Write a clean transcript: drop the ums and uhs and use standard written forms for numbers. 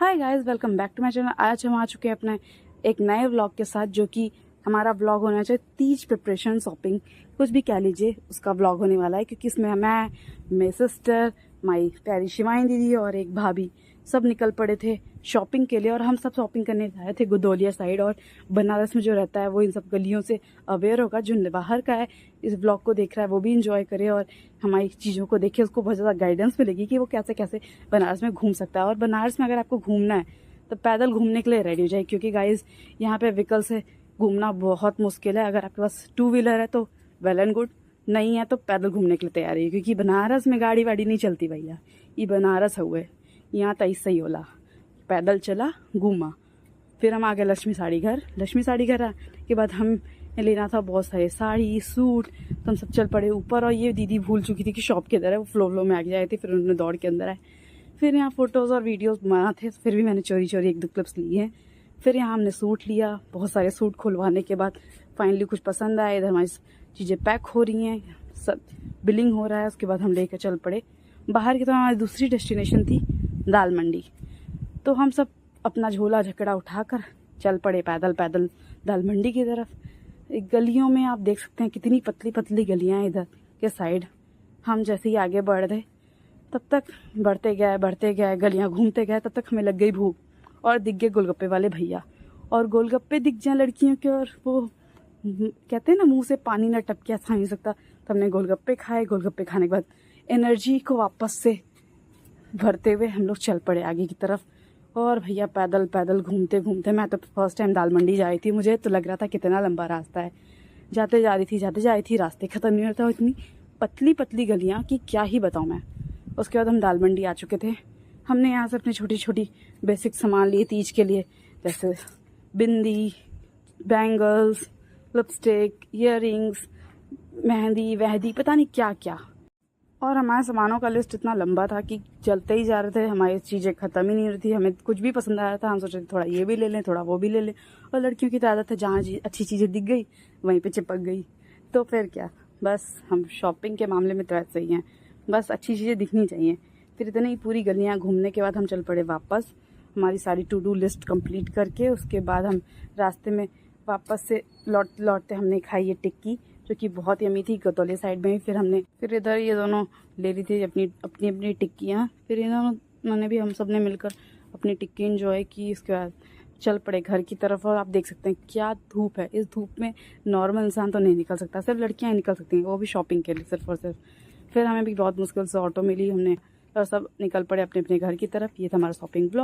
Hi guys, welcome back to my channel. आज हम आ चुके हैं अपने एक नए व्लॉग के साथ, जो कि हमारा व्लॉग होना चाहिए तीज प्रिपरेशन शॉपिंग, कुछ भी कह लीजिए, उसका व्लॉग होने वाला है। क्योंकि इसमें मैं, मेरी सिस्टर, माई प्यारी शिवानी दीदी और एक भाभी सब निकल पड़े थे शॉपिंग के लिए। और हम सब शॉपिंग करने आए थे गुदौलिया साइड, और बनारस में जो रहता है वो इन सब गलियों से अवेयर होगा। जो बाहर का है इस ब्लॉग को देख रहा है वो भी इंजॉय करे और हमारी चीज़ों को देखे, उसको बहुत ज़्यादा गाइडेंस मिलेगी कि वो कैसे कैसे बनारस में घूम सकता है। और बनारस में अगर आपको घूमना है तो पैदल घूमने के लिए रेडी हो जाए, क्योंकि गाइज यहाँ पे व्हीकल से घूमना बहुत मुश्किल है। अगर आपके पास 2 व्हीलर है तो वेल एंड गुड, नहीं है तो पैदल घूमने के लिए तैयार है, क्योंकि बनारस में गाड़ी वाड़ी नहीं चलती भैया। ये बनारस हुए, यहाँ तक सही होला, पैदल चला घूमा। फिर हम आ गए लक्ष्मी साड़ी घर। लक्ष्मी साड़ी घर आने के बाद हम लेना था बहुत सारे साड़ी सूट, तो हम सब चल पड़े ऊपर। और ये दीदी भूल चुकी थी कि शॉप के अंदर है, वो फ्लो में आ गई थी। फिर उन्होंने दौड़ के अंदर आए। फिर यहाँ फ़ोटोज़ और वीडियोस बना थे, फिर भी मैंने चोरी चोरी 1-2 क्लिप्स लिए हैं। फिर यहाँ हमने सूट लिया, बहुत सारे सूट खुलवाने के बाद फाइनली कुछ पसंद आया। इधर हमारी चीज़ें पैक हो रही हैं, सब बिलिंग हो रहा है। उसके बाद हम लेकर चल पड़े बाहर की। तो हमारी दूसरी डेस्टिनेशन थी दाल मंडी। तो हम सब अपना झोला झकड़ा उठाकर चल पड़े पैदल पैदल दाल मंडी की तरफ। गलियों में आप देख सकते हैं कितनी पतली पतली गलियां हैं इधर के साइड। हम जैसे ही आगे बढ़ रहे, तब तक बढ़ते गए गलियां घूमते गए, तब तक हमें लग गई भूख और दिख गए गोलगप्पे वाले भैया। और गोलगप्पे दिख जाए लड़कियों के, और वो कहते हैं ना, मुंह से पानी ना टपके, ऐसा नहीं सकता। तो हमने गोलगप्पे खाए। गोलगप्पे खाने के बाद एनर्जी को वापस से भरते हुए हम लोग चल पड़े आगे की तरफ। और भैया पैदल पैदल घूमते घूमते, मैं तो फर्स्ट टाइम दाल मंडी जा रही थी, मुझे तो लग रहा था कितना लंबा रास्ता है। जाते जा रही थी, रास्ते ख़त्म नहीं होता। इतनी पतली पतली गलियाँ कि क्या ही बताऊँ मैं। उसके बाद हम दाल मंडी आ चुके थे। हमने यहाँ से अपनी छोटी छोटी बेसिक सामान लिए तीज के लिए, जैसे बिंदी, बैंगल्स, लिपस्टिक, ईयररिंग्स, मेहंदी वहदी, पता नहीं क्या क्या। और हमारे सामानों का लिस्ट इतना लंबा था कि चलते ही जा रहे थे, हमारी चीज़ें ख़त्म ही नहीं रही थी। हमें कुछ भी पसंद आ रहा था, हम सोच रहे थे थोड़ा ये भी ले लें, थोड़ा वो भी ले लें। और लड़कियों की तो आदत है, जहाँ अच्छी चीज़ें दिख गई वहीं पे चिपक गई। तो फिर क्या, बस हम शॉपिंग के मामले में तो ऐसे ही हैं, बस अच्छी चीज़ें दिखनी चाहिए। फिर इतनी ही पूरी गलियाँ घूमने के बाद हम चल पड़े वापस, हमारी सारी टू डू लिस्ट कंप्लीट करके। उसके बाद हम रास्ते में वापस से लौटते हमने खाई ये टिक्की, जो कि बहुत यमी थी, गतौली साइड में ही। फिर इधर ये दोनों ले ली थी अपनी अपनी टिक्कियाँ। फिर इन्होंने भी, हम सब ने मिलकर अपनी टिक्की एंजॉय की। इसके बाद चल पड़े घर की तरफ। और आप देख सकते हैं क्या धूप है, इस धूप में नॉर्मल इंसान तो नहीं निकल सकता, सिर्फ लड़कियाँ निकल सकती हैं, वो भी शॉपिंग के लिए सिर्फ और सिर्फ। फिर हमें भी बहुत मुश्किल से ऑटो मिली, हमने और सब निकल पड़े अपने अपने घर की तरफ। ये था हमारा शॉपिंग ब्लॉग।